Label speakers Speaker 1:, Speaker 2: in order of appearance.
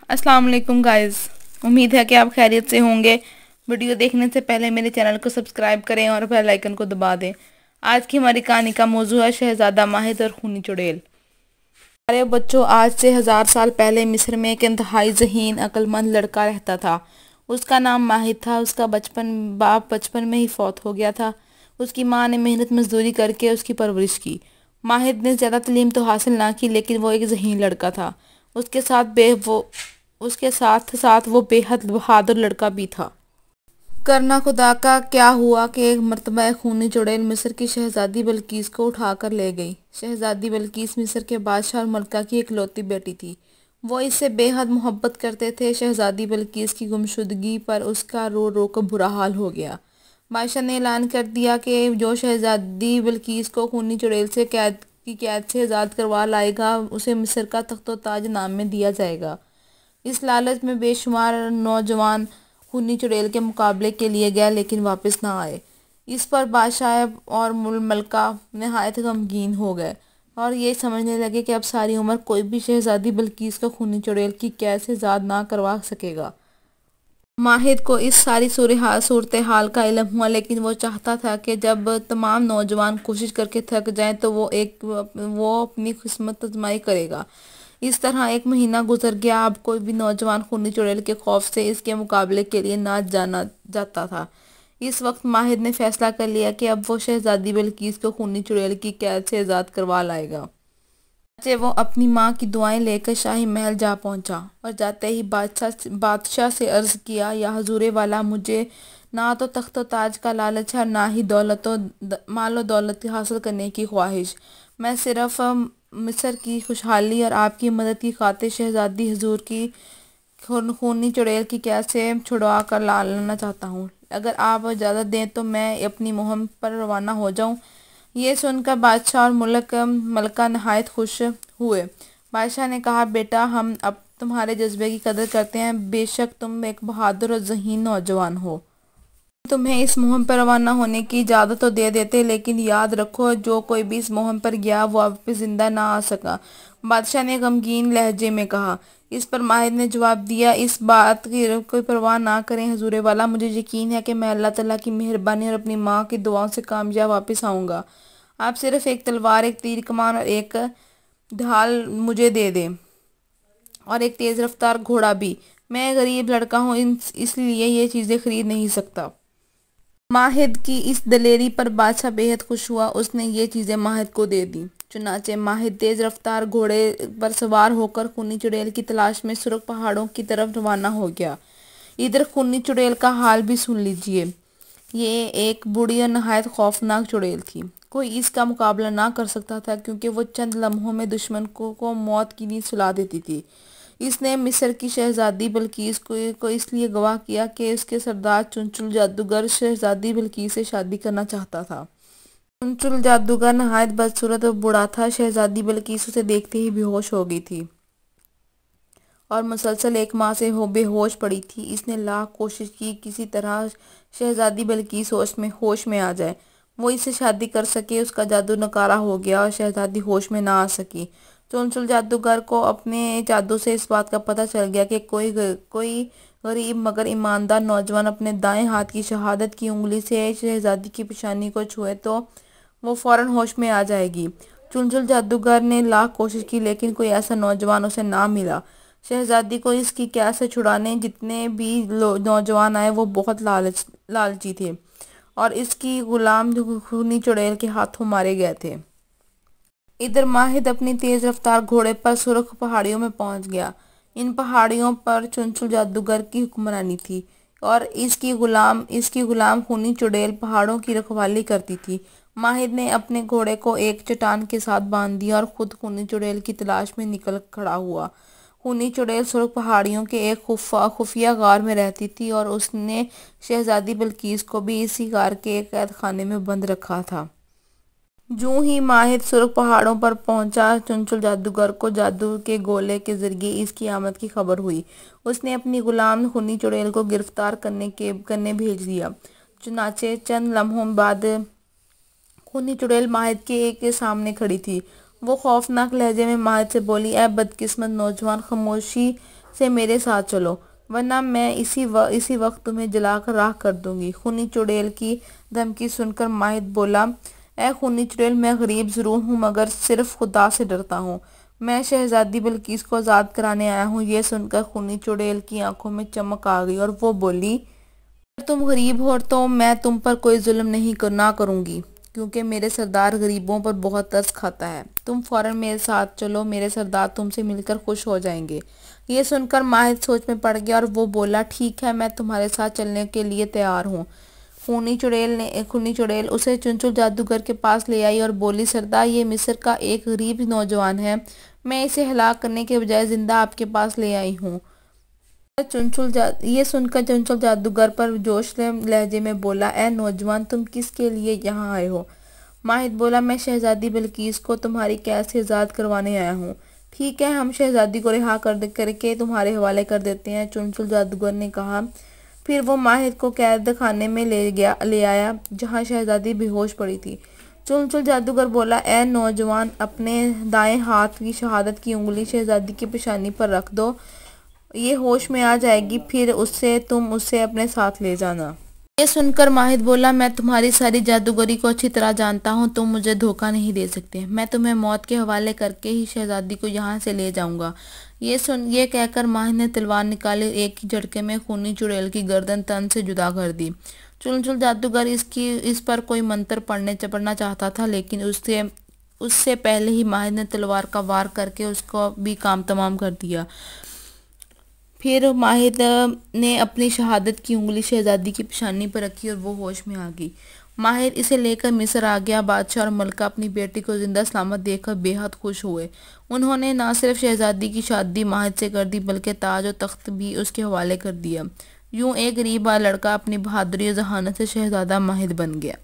Speaker 1: अस्सलाम वालेकुम गाइस। उम्मीद है कि आप खैरियत से होंगे। वीडियो देखने से पहले मेरे चैनल को सब्सक्राइब करें और बेल आइकन को दबा दें। आज की हमारी कहानी का मौजू है शहजादा माहिद और खूनी चुड़ैल। प्यारे बच्चों, आज से 1000 साल पहले मिस्र में एक इंतहाई ज़हीन अक्लमंद लड़का रहता था। उसका नाम माहिद था। उसका बाप बचपन में ही फौत हो गया था। उसकी माँ ने मेहनत मजदूरी करके उसकी परवरिश की। माहिद ने ज़्यादा तालीम तो हासिल ना की, लेकिन वो एक ज़हीन लड़का था। उसके साथ साथ वो बेहद बहादुर लड़का भी था। करना खुदा का क्या हुआ कि एक मर्तबा एक खूनी चुड़ैल मिस्र की शहजादी बल्कीस को उठाकर ले गई। शहजादी बल्कीस मिस्र के बादशाह और मलका की इकलौती बेटी थी। वो इससे बेहद मोहब्बत करते थे। शहजादी बल्कीस की गुमशुदगी पर उसका रो रो कर बुरा हाल हो गया। बादशाह ने ऐलान कर दिया कि जो शहजादी बल्कीस को खूनी चुड़ैल से कैद से आज़ाद करवा लाएगा, उसे मिस्र का तख्तो ताज नाम में दिया जाएगा। इस लालच में बेशुमार नौजवान खूनी चुड़ैल के मुकाबले के लिए गया, लेकिन वापस ना आए। इस पर बादशाह और मलका नहायत गमगीन हो गए और ये समझने लगे कि अब सारी उम्र कोई भी शहजादी बल्कीस को खूनी चुड़ैल की कैद से आज़ाद ना करवा सकेगा। माहिद को इस सारी सूरत हाल का इल्म हुआ, लेकिन वो चाहता था कि जब तमाम नौजवान कोशिश करके थक जाएं तो वो अपनी किस्मत आजमाई करेगा। इस तरह एक महीना गुजर गया। अब कोई भी नौजवान खूनी चुड़ैल के खौफ से इसके मुकाबले के लिए ना जाना जाता था। इस वक्त माहिद ने फैसला कर लिया कि अब वो शहजादी बल्कीस को खूनी चुड़ैल की कैद से आज़ाद करवा लाएगा। वो अपनी माँ की दुआएं लेकर शाही महल जा पहुंचा और जाते ही बादशाह से अर्ज किया, या हुजूर वाला, मुझे ना तो तख्त ताज का लालच है, ना ही मालो दौलत हासिल करने की ख्वाहिश। मैं सिर्फ मिस्र की खुशहाली और आपकी मदद की खातिर शहजादी हुजूर की खूनी चुड़ैल की कैद से छुड़वा कर लाना चाहता हूँ। अगर आप इजाज़त दें तो मैं अपनी मुहिम पर रवाना हो जाऊँ। ये सुनकर बादशाह और मलका नहायत खुश हुए। बादशाह ने कहा, बेटा, हम अब तुम्हारे जज्बे की कदर करते हैं। बेशक तुम एक बहादुर और ज़हीन नौजवान हो। तुम्हें इस मुहिम पर रवाना होने की इजाज़त तो दे देते, लेकिन याद रखो, जो कोई भी इस मुहिम पर गया वो वापस जिंदा ना आ सका। बादशाह ने गमगीन लहजे में कहा। इस पर माहिद ने जवाब दिया, इस बात की कोई परवाह ना करें हुजूर वाला, मुझे यकीन है कि मैं अल्लाह ताला की मेहरबानी और अपनी माँ की दुआओं से कामयाब वापस आऊँगा। आप सिर्फ एक तलवार, एक तीर कमान और एक ढाल मुझे दे दें, और एक तेज़ रफ्तार घोड़ा भी। मैं गरीब लड़का हूँ, इसलिए ये चीज़ें खरीद नहीं सकता। माहिद की इस दलेरी पर बादशाह बेहद खुश हुआ। उसने ये चीज़ें माहिद को दे दी। चुनाचे माहिद तेज़ रफ्तार घोड़े पर सवार होकर खूनी चुड़ैल की तलाश में सुर्ख पहाड़ों की तरफ रवाना हो गया। इधर खूनी चुड़ैल का हाल भी सुन लीजिए। ये एक बूढ़ी और नहायत खौफनाक चुड़ैल थी। कोई इसका मुकाबला ना कर सकता था, क्योंकि वो चंद लम्हों में दुश्मन को मौत की नींद सुला देती थी। इसने मिस्र की शहजादी बल्कीस को इसलिए गवाह किया कि उसके सरदार चुनचुल जादूगर शहजादी बल्कीस से शादी करना चाहता था। चुनचुल जादूगर नहायत बदसूरत और बूढ़ा था। शहजादी बल्कीस उसे देखते ही बेहोश हो गई थी और मुसलसल 1 माह से बेहोश पड़ी थी। इसने लाख कोशिश की किसी तरह शहजादी बल्कीस होश में आ जाए, वो इससे शादी कर सके। उसका जादू नकारा हो गया और शहजादी होश में ना आ सकी। चुनचुल जादूगर को अपने जादू से इस बात का पता चल गया कि कोई गरीब मगर ईमानदार नौजवान अपने दाएं हाथ की शहादत की उंगली से शहजादी की पेशानी को छुए तो वो फौरन होश में आ जाएगी। चुनचुल जादूगर ने लाख कोशिश की, लेकिन कोई ऐसा नौजवान उसे ना मिला। शहजादी को इसकी कैद से छुड़ाने जितने भी नौजवान आए वो बहुत लालची थे और इसकी गुलाम खूनी चुड़ैल के हाथों मारे गए थे। इधर माहिद अपनी तेज रफ्तार घोड़े पर सुर्ख पहाड़ियों में पहुंच गया। इन पहाड़ियों पर चुनचुल जादूगर की हुक्मरानी थी और इसकी गुलाम खूनी चुड़ैल पहाड़ों की रखवाली करती थी। माहिद ने अपने घोड़े को एक चट्टान के साथ बांध दिया और खुद खूनी चुड़ैल की तलाश में निकल खड़ा हुआ। खूनी चुड़ैल सुर्ख पहाड़ियों के एक खुफिया गार में रहती थी और उसने शहजादी बल्कीस को भी इसी गार के एक कैद खाने में बंद रखा था। जूं ही माहिद सुर्ख पहाड़ों पर पहुंचा, चुनचुल जादूगर को जादू के गोले के जरिए इसकी आमद की खबर हुई। उसने अपनी गुलाम खूनी चुड़ैल को गिरफ्तार करने भेज दिया। चुनाचे चंद लम्हों बाद खूनी चुड़ैल माहिद के सामने खड़ी थी। वो खौफनाक लहजे में माहिद से बोली, ऐ बदकिस्मत नौजवान, سے میرے ساتھ چلو، ورنہ میں اسی وقت تمہیں جلا کر راکھ کر دوں گی۔ خونی چڑیل کی دھمکی سن کر ماہد بولا، اے خونی چڑیل، میں غریب ضرور ہوں مگر صرف خدا سے ڈرتا ہوں۔ میں شہزادی بلقیس کو آزاد کرانے آیا ہوں۔ یہ سن کر خونی چڑیل کی آنکھوں میں چمک آ گئی اور وہ بولی، اگر تم غریب ہو تو میں تم پر کوئی ظلم نہ کروں گی، کیونکہ میرے سردار غریبوں پر بہت ترس کھاتا ہے۔ تم فوراً میرے ساتھ چلو، میرے سردار تم سے مل کر خوش ہو جائیں گے۔ یہ سن کر ماہد سوچ میں پڑ گیا اور وہ بولا، ٹھیک ہے، میں تمہارے ساتھ چلنے کے لیے تیار ہوں۔ خونی چڑیل اسے چنچل جادوگر کے پاس لے آئی اور بولی، سردار، یہ مصر کا ایک غریب نوجوان ہے، میں اسے ہلاک کرنے کے بجائے زندہ آپ کے پاس لے آئی ہوں۔ یہ سن کر چنچل جادوگر پر جوش لہجے میں بولا، اے نوجوان، تم کس کے لیے یہاں آئے ہو؟ ماہد بولا، میں شہزادی بلقیس کو تمہاری قید سے آزاد کروانے آیا ہوں۔ ٹھیک ہے، ہم شہزادی کو رہا کر کے تمہارے حوالے کر دیتے ہیں، چنچل جادوگر نے کہا۔ پھر وہ ماہد کو قید خانے میں لے آیا جہاں شہزادی بے ہوش پڑی تھی۔ چنچل جادوگر بولا، اے نوجوان، اپنے دائیں ہاتھ کی شہادت کی انگلی شہزادی کی پیشانی پر رکھ دو، یہ ہوش میں آ جائے گی، پھر تم اسے اپنے ساتھ لے جانا۔ یہ سن کر ماہد بولا، میں تمہاری ساری جادوگری کو اچھی طرح جانتا ہوں، تم مجھے دھوکہ نہیں دے سکتے، میں تمہیں موت کے حوالے کر کے ہی شہزادی کو یہاں سے لے جاؤں گا۔ یہ کہہ کر ماہد نے تلوار نکالی، ایک ہی جھٹکے میں خونی چڑیل کی گردن تن سے جدا کر دی۔ چنچل جادوگر اس پر کوئی منتر پڑھنا چاہتا تھا، لیکن اس سے پہلے ہی ماہد نے تلوار کا وار کر کے اس کا بھی کام تمام کر دیا۔ پھر ماہد نے اپنی شہادت کی انگلی شہزادی کی پیشانی پر رکھی اور وہ ہوش میں آ گئی۔ ماہد اسے لے کر مصر آ گیا۔ بادشاہ اور ملکہ اپنی بیٹی کو زندہ سلامت دیکھ کر بے حد خوش ہوئے۔ انہوں نے نہ صرف شہزادی کی شادی ماہد سے کر دی بلکہ تاج و تخت بھی اس کے حوالے کر دیا۔ یوں ایک غریب لڑکا اپنی بہادری و ذہانت سے شہزادہ ماہد بن گیا۔